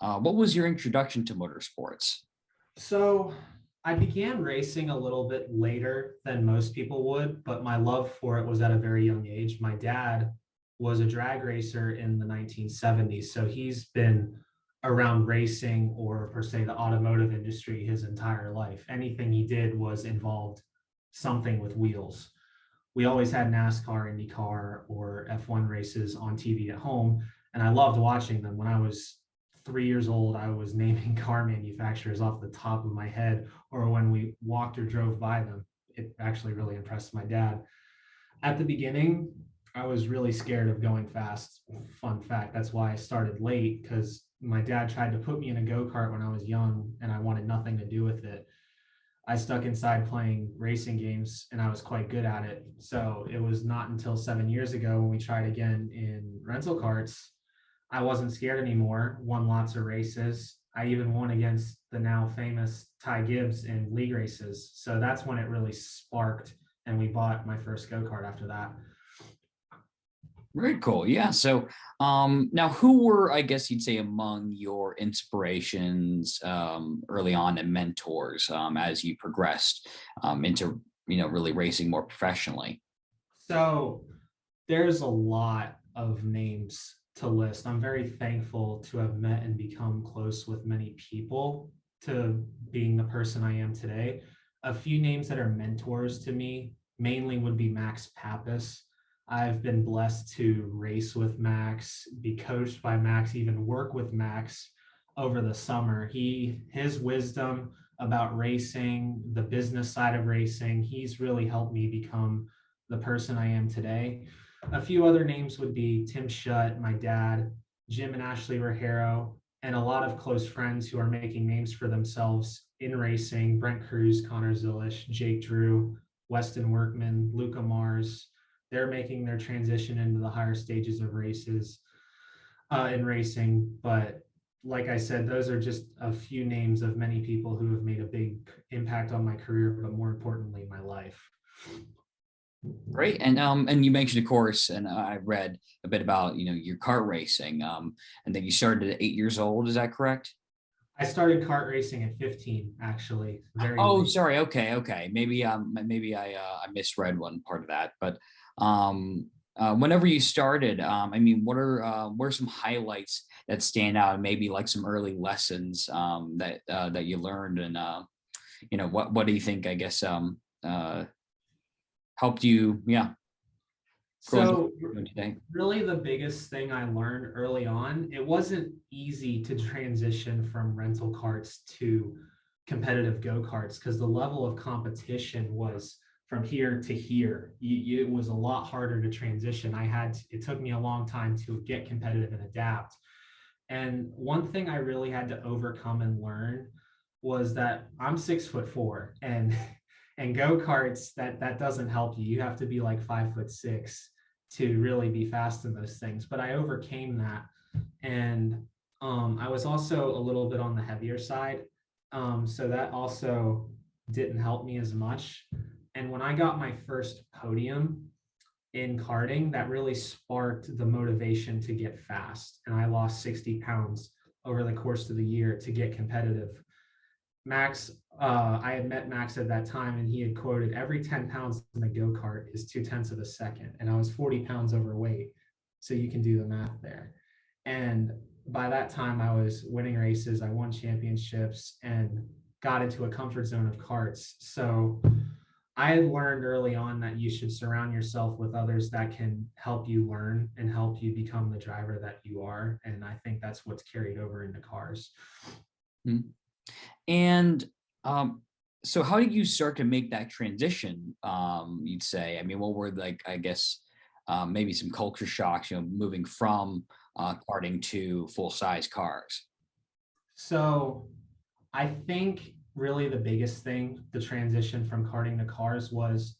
what was your introduction to motorsports? So I began racing a little bit later than most people would, but my love for it was at a very young age. My dad was a drag racer in the 1970s, so he's been around racing or per se the automotive industry his entire life. Anything he did was involved something with wheels. We always had NASCAR, IndyCar, or F1 races on TV at home, and I loved watching them. When I was 3 years old, I was naming car manufacturers off the top of my head, or when we walked or drove by them. It actually really impressed my dad. At the beginning, I was really scared of going fast. Fun fact, that's why I started late, because my dad tried to put me in a go-kart when I was young and I wanted nothing to do with it. I stuck inside playing racing games and I was quite good at it. So it was not until 7 years ago when we tried again in rental karts, I wasn't scared anymore, won lots of races. I even won against the now famous Ty Gibbs in league races. So that's when it really sparked and we bought my first go-kart after that. Very cool. Yeah. So now who were, I guess you'd say, among your inspirations early on and mentors as you progressed into, really racing more professionally? So there's a lot of names to list. I'm very thankful to have met and become close with many people to being the person I am today. A few names that are mentors to me mainly would be Max Pappas. I've been blessed to race with Max, be coached by Max, even work with Max over the summer. His wisdom about racing, the business side of racing, he's really helped me become the person I am today. A few other names would be Tim Shutt, my dad, Jim and Ashley Rogero, and a lot of close friends who are making names for themselves in racing: Brent Cruz, Connor Zilish, Jake Drew, Weston Workman, Luca Mars. They're making their transition into the higher stages of races in racing. But like I said, those are just a few names of many people who have made a big impact on my career, but more importantly, my life. Great. And you mentioned, of course, and I read a bit about, your kart racing, and then you started at 8 years old. Is that correct? I started kart racing at 15, actually, very Oh, late. sorry. Okay. Okay. Maybe I misread one part of that, but whenever you started, I mean, what are some highlights that stand out, and maybe like some early lessons that you learned, and what do you think, I guess, helped you, yeah, grow into what So you're doing today? really the biggest thing I learned early on, it wasn't easy to transition from rental karts to competitive go-karts because the level of competition was from here to here. It was a lot harder to transition. It took me a long time to get competitive and adapt. And one thing I really had to overcome and learn was that I'm 6'4", and and go-karts, that doesn't help you. You have to be like 5'6" to really be fast in those things. But I overcame that. And I was also a little bit on the heavier side. So that also didn't help me as much. And when I got my first podium in karting, that really sparked the motivation to get fast. And I lost 60 pounds over the course of the year to get competitive. Max, I had met Max at that time, and he had quoted, every 10 pounds in the go kart is 2/10 of a second. And I was 40 pounds overweight. So you can do the math there. And by that time, I was winning races, I won championships, and got into a comfort zone of karts. So I had learned early on that you should surround yourself with others that can help you learn and help you become the driver that you are. And I think that's what's carried over into cars. Mhm. And so how did you start to make that transition, you'd say? I mean, what were, like, I guess, maybe some culture shocks, moving from karting to full size cars? So I think really the biggest thing, the transition from karting to cars, was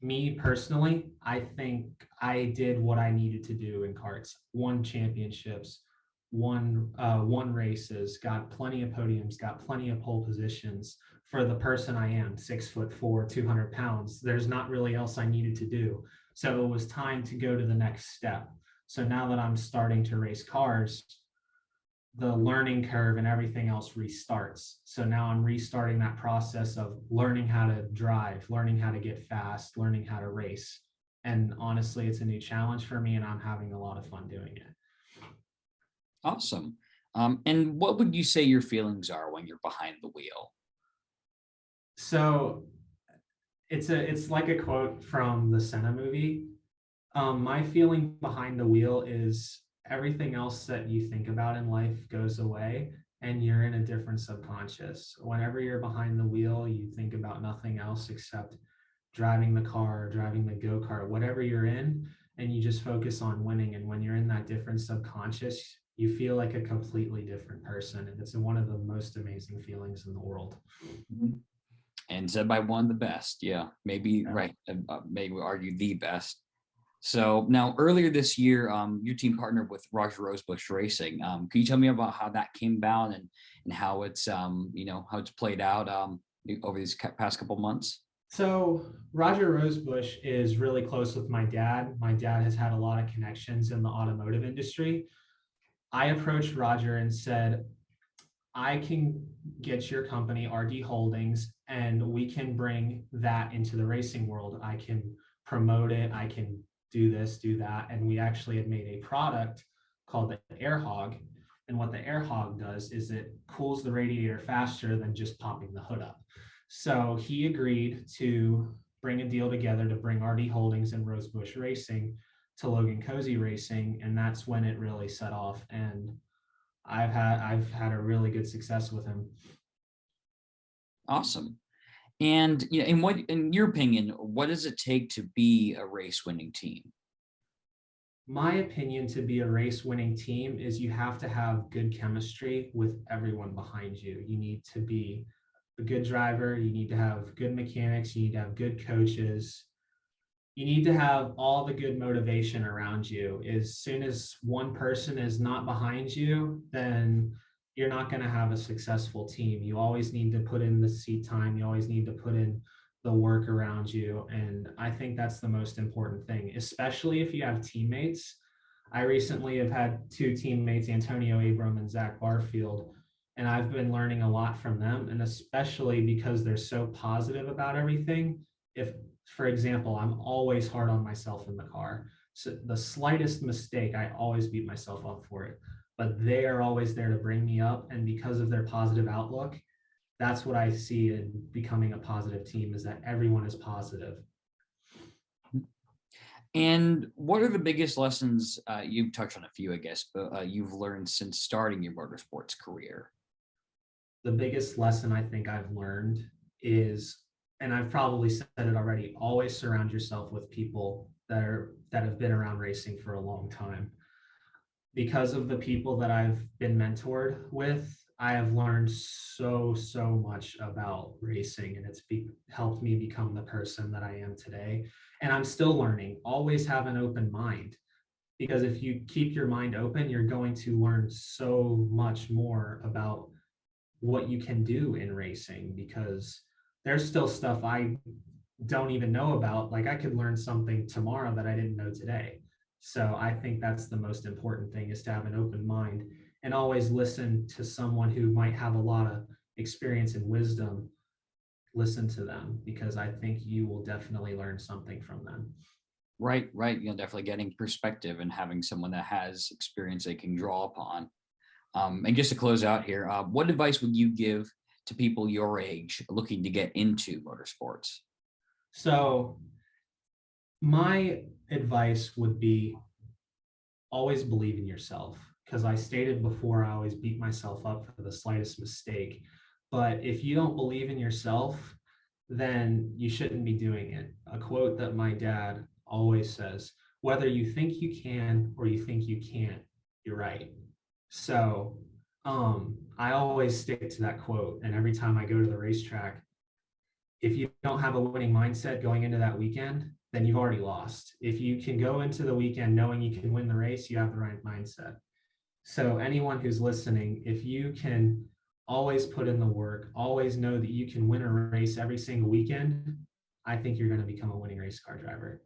me personally. I think I did what I needed to do in karts, won championships, won races, got plenty of podiums, got plenty of pole positions for the person I am, 6'4", 200 pounds. There's not really else I needed to do. So it was time to go to the next step. So now that I'm starting to race cars, the learning curve and everything else restarts. So now I'm restarting that process of learning how to drive, learning how to get fast, learning how to race. And honestly, it's a new challenge for me, and I'm having a lot of fun doing it. Awesome. And what would you say your feelings are when you're behind the wheel? So it's like a quote from the Senna movie. My feeling behind the wheel is everything else that you think about in life goes away and you're in a different subconscious. Whenever you're behind the wheel, you think about nothing else except driving the car, driving the go-kart, whatever you're in, and you just focus on winning. And when you're in that different subconscious, you feel like a completely different person. And it's one of the most amazing feelings in the world. Mhm. And said by one of the best. Yeah, maybe Yeah. right. Maybe argue the best. So now, earlier this year, your team partnered with Roger Rosebush Racing. Can you tell me about how that came about and how it's how it's played out over these past couple months? So Roger Rosebush is really close with my dad. My dad has had a lot of connections in the automotive industry. I approached Roger and said, I can get your company, RD Holdings, and we can bring that into the racing world. I can promote it. I can do this, do that. And we actually had made a product called the Air Hog. And what the Air Hog does is it cools the radiator faster than just popping the hood up. So he agreed to bring a deal together to bring RD Holdings and Rosebush Racing to Logan Cozzie Racing. And that's when it really set off. And I've had a really good success with him. Awesome. And in in your opinion, what does it take to be a race winning team? My opinion, to be a race winning team is you have to have good chemistry with everyone behind you. You need to be a good driver, you need to have good mechanics, you need to have good coaches, you need to have all the good motivation around you. As soon as one person is not behind you, then you're not going to have a successful team. You always need to put in the seat time, you always need to put in the work around you. And I think that's the most important thing, especially if you have teammates. I recently have had two teammates, Antonio Abram and Zach Barfield, and I've been learning a lot from them. And especially because they're so positive about everything. If, for example, I'm always hard on myself in the car. So the slightest mistake, I always beat myself up for it. But they are always there to bring me up. And because of their positive outlook, that's what I see in becoming a positive team, is that everyone is positive. And what are the biggest lessons you've touched on a few, I guess, but you've learned since starting your motorsports career? The biggest lesson I think I've learned is, and I've probably said it already, always surround yourself with people that have been around racing for a long time. Because of the people that I've been mentored with, I have learned so much about racing, and helped me become the person that I am today. And I'm still learning. Always have an open mind, because if you keep your mind open, you're going to learn so much more about what you can do in racing, because there's still stuff I don't even know about. Like, I could learn something tomorrow that I didn't know today. So I think that's the most important thing, is to have an open mind and always listen to someone who might have a lot of experience and wisdom. Listen to them, because I think you will definitely learn something from them. Right, right. Definitely getting perspective and having someone that has experience they can draw upon. And just to close out here, what advice would you give to people your age looking to get into motorsports? So my advice would be, always believe in yourself, because I stated before, I always beat myself up for the slightest mistake. But if you don't believe in yourself, then you shouldn't be doing it. A quote that my dad always says: whether you think you can or you think you can't, you're right. So I always stick to that quote. And every time I go to the racetrack, if you don't have a winning mindset going into that weekend, then you've already lost. If you can go into the weekend knowing you can win the race, you have the right mindset. So anyone who's listening, if you can always put in the work, always know that you can win a race every single weekend, I think you're going to become a winning race car driver.